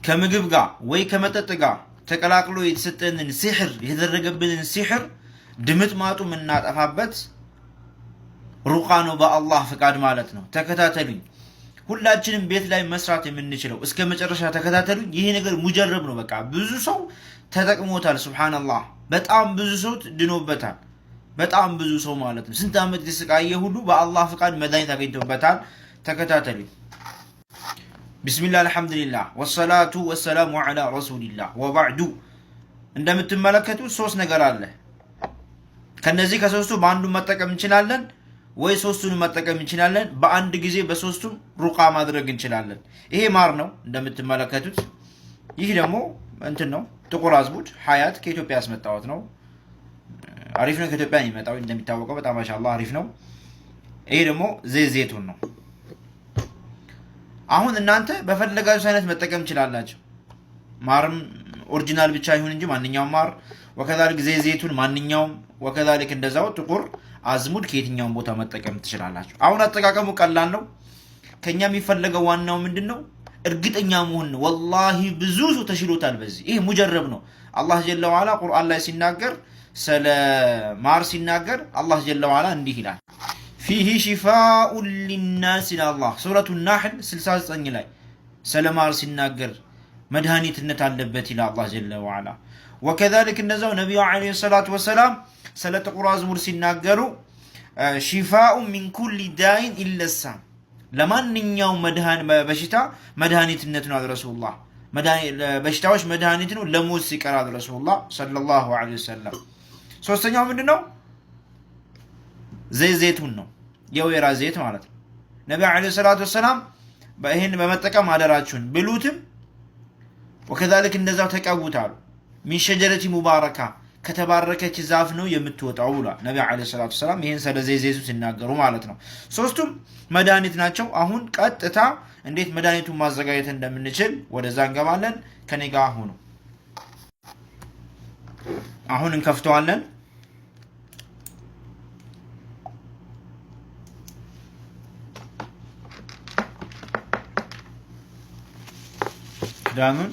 ከምግብ ጋር ወይ ከመጠጥ ጋር ተቀላቅሎ የተሰጠንን ሲህር የተደረገብንን ሲህር ድምጥ ማጡ የምናጠፋበት ሩቃ ነው በአላህ ፍቃድ ማለት ነው። ተከታተሉኝ። ሁላችንም ቤት ላይ መስራት የምንችለው እስከ መጨረሻ ተከታተሉኝ። ይሄ ነገር ሙጀረብ ነው። በቃ ብዙ ሰው ተጠቅሞታል። ሱብሃንአላህ በጣም ብዙ ሰው ድኖበታል። በጣም ብዙ ሰው ማለት ነው። ስንት ዓመት የተሰቃየ ሁሉ በአላህ ፍቃድ መድኃኒት አግኝቶበታል። ተከታተሉኝ። ቢስሚላህ አልሐምዱሊላህ ወሰላቱ ወሰላሙ ዐላ ረሱሊላህ ወባዕዱ። እንደምትመለከቱት ሶስት ነገር አለ። ከነዚህ ከሶስቱ በአንዱ መጠቀም እንችላለን ወይ ሶስቱን መጠቀም እንችላለን። በአንድ ጊዜ በሶስቱም ሩቃ ማድረግ እንችላለን። ይሄ ማር ነው እንደምትመለከቱት። ይህ ደግሞ እንትን ነው ጥቁር አዝሙድ ሀያት ከኢትዮጵያ ያስመጣሁት ነው። አሪፍ ነው። ከኢትዮጵያ ነው የሚመጣው እንደሚታወቀው በጣም ማሻአላህ አሪፍ ነው። ይሄ ደግሞ ዘይቱን ነው። አሁን እናንተ በፈለጋችሁ አይነት መጠቀም ትችላላችሁ። ማርም ኦሪጂናል ብቻ ይሁን እንጂ ማንኛውም ማር ወከዛልክ ዘይቱን ማንኛውም ወከዛልክ እንደዛው ጥቁር አዝሙድ ከየትኛውም ቦታ መጠቀም ትችላላችሁ። አሁን አጠቃቀሙ ቀላል ነው። ከኛ የሚፈለገው ዋናው ምንድነው? እርግጠኛ መሆን ነው። ወላሂ ብዙ ሰው ተሽሎታል በዚህ። ይሄ ሙጀረብ ነው። አላህ ጀለ ወዐላ ቁርአን ላይ ሲናገር ስለ ማር ሲናገር አላህ ጀለ ወዐላ እንዲህ ይላል ፊሂ ሺፋኡን ሊናስ ኢላላህ ሱረቱ ናህል 69 ላይ ስለ ማር ሲናገር መድኃኒትነት አለበት ይላል አላህ ጀለ ወዐላ። ወከዛልክ እንደዛው ነብዩ አለይሂ ሰላቱ ወሰላም ስለ ጥቁር አዝሙድ ሲናገሩ ሺፋኡን ሚን ኩሊ ዳኢን ኢለሳ ለማንኛውም በሽታ መድኃኒትነት ነው ረሱላህ። በሽታዎች መድኃኒት ነው ለሞት ሲቀር ረሱላህ ሰለላሁ ዐለይሂ ወሰለም። ሶስተኛው ምንድነው? ዘይቱን ነው፣ የወይራ ዘይት ማለት ነው። ነብዩ አለይሂ ሰላቱ ወሰላም ይሄን በመጠቀም አደራችሁን ብሉትም ወከዛልክ እንደዛው ተቀውታሉ። ሚን ሸጀረቲ ሙባረካ ከተባረከች ዛፍ ነው የምትወጣው ብሏል ነብዩ አለይሂ ሰላቱ ወሰላም። ይሄን ስለ ዘይቱ ሲናገሩ ማለት ነው። ሶስቱም መድኃኒት ናቸው። አሁን ቀጥታ እንዴት መድኃኒቱን ማዘጋጀት እንደምንችል ወደዛ እንገባለን። ከኔ ጋር ሁኑ። አሁን እንከፍተዋለን። ክዳኑን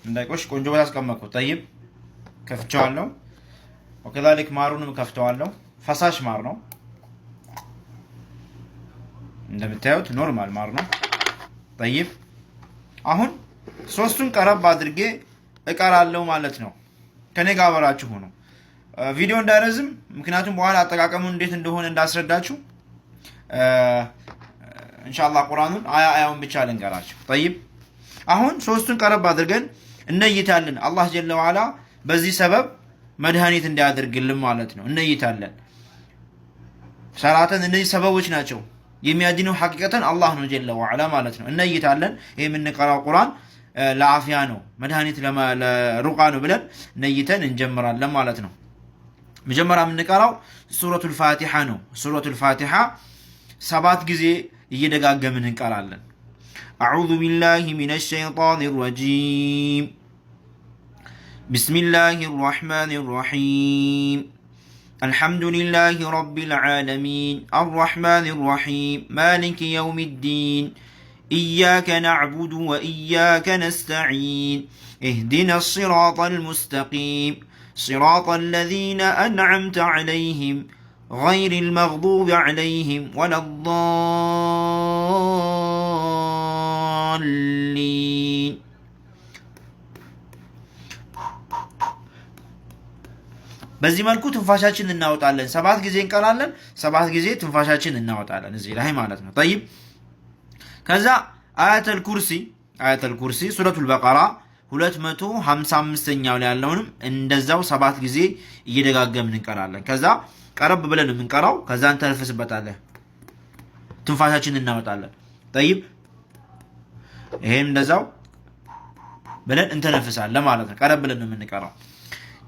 እንዳይቆሽ ቆንጆ ቦታ አስቀመጥኩት። ጠይብ ከፍቼዋለሁ። ወከዛልክ ማሩንም ከፍተዋለሁ። ፈሳሽ ማር ነው እንደምታዩት፣ ኖርማል ማር ነው። ጠይብ አሁን ሶስቱን ቀረብ አድርጌ እቀራለሁ ማለት ነው። ከኔ ጋር አብራችሁ ሆኖ ቪዲዮ እንዳይረዝም፣ ምክንያቱም በኋላ አጠቃቀሙን እንዴት እንደሆነ እንዳስረዳችሁ ኢንሻአላህ ቁርአኑን አያውን ብቻ ልንገራችሁ። ጠይብ አሁን ሶስቱን ቀረብ አድርገን እነይታለን። አላህ ጀለ ወዐላ በዚህ ሰበብ መድኃኒት እንዲያደርግልን ማለት ነው። እነይታለን ሰራተን እነዚህ ሰበቦች ናቸው። የሚያድነው ሐቂቀተን አላህ ነው ጀለ ወዐላ ማለት ነው። እነይታለን። ይሄ የምንቀራው ቁርአን ለአፊያ ነው፣ መድኃኒት ለሩቃ ነው ብለን ነይተን እንጀምራለን ማለት ነው። መጀመሪያ የምንቀራው ሱረቱል ፋቲሃ ነው። ሱረቱል ፋቲሃ 7 ጊዜ እየደጋገምን እንቀራለን። አዑዙ ቢላሂ ሚነሽ ሸይጣኒር ረጂም ቢስሚላሂር ረሕማኒር ረሒም አልሐምዱሊላሂ ረቢል ዓለሚን አርረሕማኒር ረሒም ማሊኪ የውሚዲን ኢያከ ነዕቡዱ ወኢያከ ነስተዒን ኢህዲና ሲራጠል ሙስተቂም ሲራጠል ለዚነ አንዐምተ ዐለይሂም ገይሪል መግዱቢ ዐለይሂም ወለዷሊን። በዚህ መልኩ ትንፋሻችን እናወጣለን። 7 ጊዜ እንቀራለን። 7 ጊዜ ትንፋሻችን እናወጣለን እዚህ ላይ ማለት ነው። ጠይብ ከዛ አያተል ኩርሲ ሱረቱል በቀራ 255ኛው ላይ ያለውንም እንደዛው 7 ጊዜ እየደጋገምን እንቀራለን። ከዛ ቀረብ ብለን የምንቀራው ከዛ እንተነፍስበታለን፣ ትንፋሻችን እናወጣለን። ጠይብ ይሄን እንደዛው ብለን እንተነፍሳለን ማለት ነው። ቀረብ ብለን የምንቀራው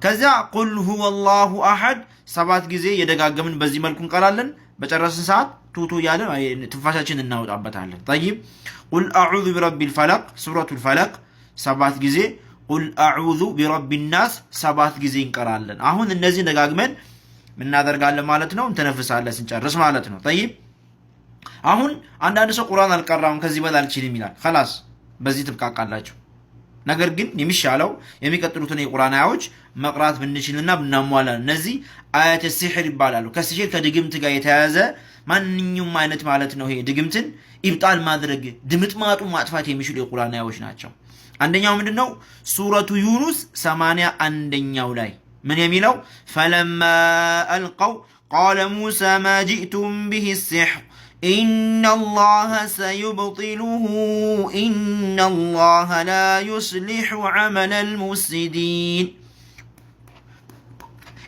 ከዛ ቁል ሁወላሁ አሐድ 7 ጊዜ የደጋገምን በዚህ መልኩ እንቀራለን። በጨረስን ሰዓት ቱቱ ያለን ትንፋሻችን እናወጣበታለን። ጠይብ ቁል አዑዙ ቢረቢል ፈለቅ ሱረቱል ፈለቅ 7 ጊዜ፣ ቁል አዑዙ ቢረቢን ናስ 7 ጊዜ እንቀራለን። አሁን እነዚህ ደጋግመን እናደርጋለን ማለት ነው። እንተነፍሳለን ስንጨርስ ማለት ነው። ጠይብ አሁን አንዳንድ ሰው ቁርአን አልቀራም ከዚህ በላይ አልችልም ይላል። خلاص በዚህ ትብቃቃላችሁ። ነገር ግን የሚሻለው የሚቀጥሉትን የቁርአን አያዎች መቅራት ብንችልና ብናሟላ እነዚህ አያተ ሲሕር ይባላሉ። ከሲሕር ከድግምት ጋር የተያያዘ ማንኛውም አይነት ማለት ነው። ይሄ ድግምትን ኢብጣል ማድረግ ድምጥማጡ ማጥፋት የሚችሉ የቁርአን አያዎች ናቸው። አንደኛው ምንድነው? ሱረቱ ዩኑስ 81ኛው ላይ ምን የሚለው? ፈለማ አልቀው ቃለ ሙሳ ማ ጂእቱም ቢሂ ሲሕር ኢነላሃ ሰዩብጢሉሁ ኢነላሃ ላ ዩስሊሑ ዐመለል ሙፍሲዲን።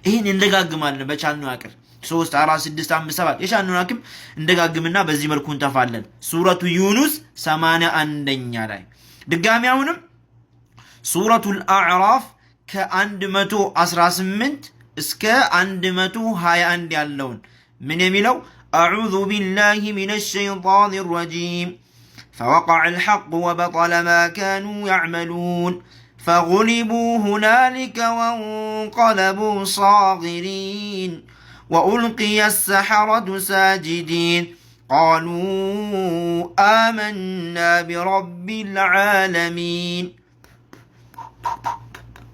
ይህን እንደጋግማለን በቻልነው አቅም 3 4 6 5 7 የቻልነውን አቅም እንደጋግምና በዚህ መልኩ እንተፋለን። ሱረቱ ዩኑስ 81ኛ ላይ ድጋሚ አሁንም ሱረቱል አዕራፍ ከ118 እስከ 121 ያለውን ምን የሚለው? አዑዙ ቢላሂ ሚነሽ ሸይጣኒር ረጂም ፈወቀዐል ሐቁ ወበጠለ ማ ካኑ ያዕመሉን فغلبوا هنالك وانقلبوا صاغرين وألقي السحرة ساجدين قالوا آمنا برب العالمين.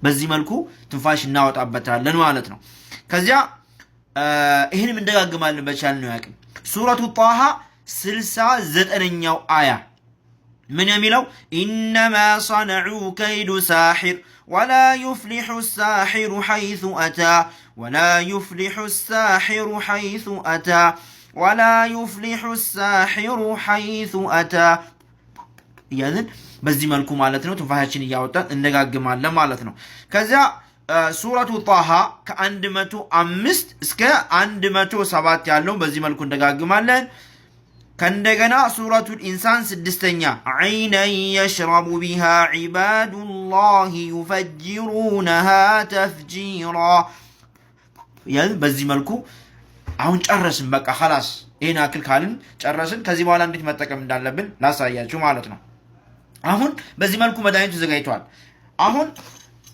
በዚህ መልኩ ትንፋሽ እናወጣበታለን ማለት ነው። ከዚያ ይህንም እንደጋግማለን በቻልነው ያቅም። ሱረቱ ጣሃ 69ኛው አያ ምን የሚለው? ኢነማ ሰነዑ ከይዱ ሳሒር ወላ ዩፍሊሑ ሳሒሩ ሐይሱ አታ ወላ ዩፍሊሑ ሳሒሩ ሐይሱ አታ ወላ ዩፍሊሑ ሳሒሩ ሐይሱ አታ እያልን በዚህ መልኩ ማለት ነው ትንፋሻችን እያወጣን እንደጋግማለን ማለት ነው። ከዚያ ሱረቱ ጣሃ ከ105 እስከ 107 ያለው በዚህ መልኩ እንደጋግማለን። ከእንደገና ሱረቱል ኢንሳን 6ኛ ዐይነን የሽረቡ ቢሃ ዒባዱላሂ ዩፈጅሩነሃ ተፍጂራ እያልን በዚህ መልኩ አሁን ጨረስን። በቃ ኸላስ ይህን አክል ካልን ጨረስን። ከዚህ በኋላ እንዴት መጠቀም እንዳለብን ላሳያችሁ ማለት ነው። አሁን በዚህ መልኩ መድኃኒቱ ተዘጋጅቷል። አሁን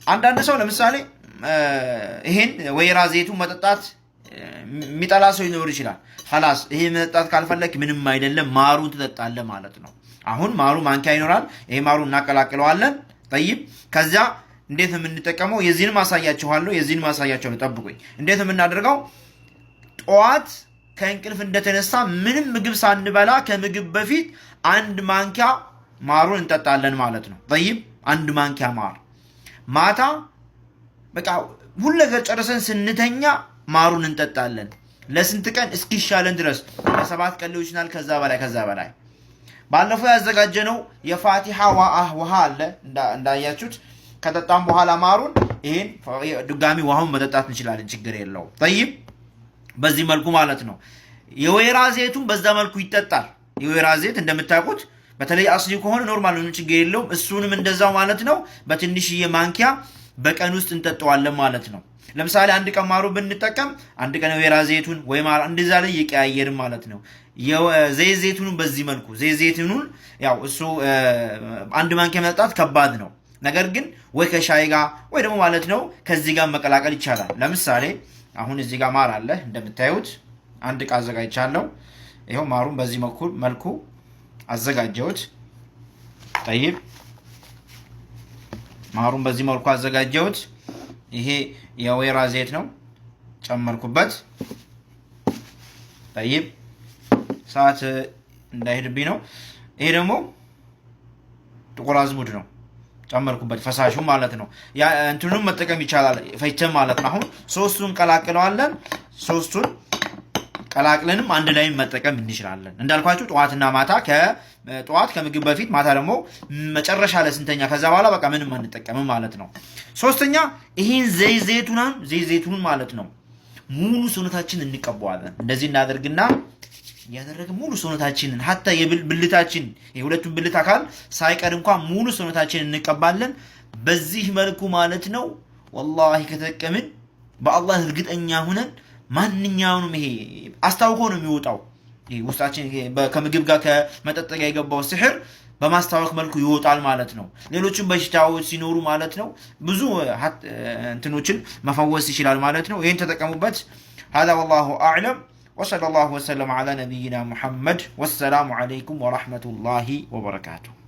አንዳንድ ሰው ለምሳሌ ይሄን ወይራ ዘይቱን መጠጣት የሚጠላ ሰው ሊኖር ይችላል። ኸላስ ይሄ መጠጣት ካልፈለክ ምንም አይደለም፣ ማሩን ትጠጣለህ ማለት ነው። አሁን ማሩ ማንኪያ ይኖራል። ይሄ ማሩን እናቀላቅለዋለን። ጠይብ ከዛ እንዴት የምንጠቀመው የዚህን ማሳያችኋለሁ። ጠብቁኝ። እንዴት የምናደርገው? ጠዋት ከእንቅልፍ እንደተነሳ ምንም ምግብ ሳንበላ ከምግብ በፊት 1 ማንኪያ ማሩን እንጠጣለን ማለት ነው። ጠይብ 1 ማንኪያ ማር ማታ በቃ ሁሉ ነገር ጨርሰን ስንተኛ ማሩን እንጠጣለን። ለስንት ቀን? እስኪሻለን ድረስ ለ7 ቀን ሊሆን ይችላል፣ ከዛ በላይ። ባለፈው ያዘጋጀነው የፋቲሃ ውሃ አለ እንዳያችሁት። ከጠጣም በኋላ ማሩን ይሄን ድጋሚ ውሃውን መጠጣት እንችላለን፣ ችግር የለውም። ጠይብ በዚህ መልኩ ማለት ነው። የወይራ ዘይቱን በዛ መልኩ ይጠጣል። የወይራ ዘይት እንደምታውቁት በተለይ አስሊ ከሆነ ኖርማል ነው፣ ችግር የለውም። እሱንም እንደዛው ማለት ነው በትንሽዬ ማንኪያ በቀን ውስጥ እንጠጣዋለን ማለት ነው። ለምሳሌ 1 ቀን ማሩ ብንጠቀም 1 ቀን የወይራ ዘይቱን ወይ ማር እንደዛ ላይ ይቀያየርም ማለት ነው። ዘይቱን በዚህ መልኩ ዘይቱን ያው እሱ 1 ማንኪያ መጠጣት ከባድ ነው። ነገር ግን ወይ ከሻይ ጋር ወይ ደግሞ ማለት ነው ከዚህ ጋር መቀላቀል ይቻላል። ለምሳሌ አሁን እዚህ ጋር ማር አለ እንደምታዩት 1 ዕቃ አዘጋጅቻለሁ። ይሄው ማሩን በዚህ መልኩ አዘጋጀሁት። ጠይብ ማሩን በዚህ መልኩ አዘጋጀሁት። ይሄ የወይራ ዘይት ነው ጨመርኩበት። ጠይብ ሰዓት እንዳይሄድብኝ ነው። ይሄ ደግሞ ጥቁር አዝሙድ ነው ጨመርኩበት፣ ፈሳሹ ማለት ነው። ያ እንትኑን መጠቀም ይቻላል ፈይተም ማለት ነው። አሁን ሶስቱን ቀላቅለዋለን። ሶስቱን ቀላቅለንም አንድ ላይ መጠቀም እንችላለን። እንዳልኳችሁ ጠዋትና ማታ ጠዋት ከምግብ በፊት ማታ ደግሞ መጨረሻ ለስንተኛ ከዛ በኋላ በቃ ምንም አንጠቀምም ማለት ነው። ሶስተኛ ይሄን ዘይቱን ማለት ነው ሙሉ ሰውነታችንን እንቀባዋለን። እንደዚህ እናደርግና ያደረገ ሙሉ ሰውነታችንን hatta የብልታችን የሁለቱን ብልት አካል ሳይቀር እንኳን ሙሉ ሰውነታችንን እንቀባለን። በዚህ መልኩ ማለት ነው والله ከተጠቀምን በአላህ እርግጠኛ ሆነን ማንኛውንም ይሄ አስታውቆ ነው የሚወጣው። ይሄ ውስጣችን ከምግብ ጋር ከመጠጥ ጋር የገባው ሲሕር በማስታወቅ መልኩ ይወጣል ማለት ነው። ሌሎችም በሽታዎች ሲኖሩ ማለት ነው ብዙ እንትኖችን መፈወስ ይችላል ማለት ነው። ይሄን ተጠቀሙበት። هذا والله اعلم وصلى الله وسلم على نبينا محمد والسلام عليكم ورحمة الله وبركاته.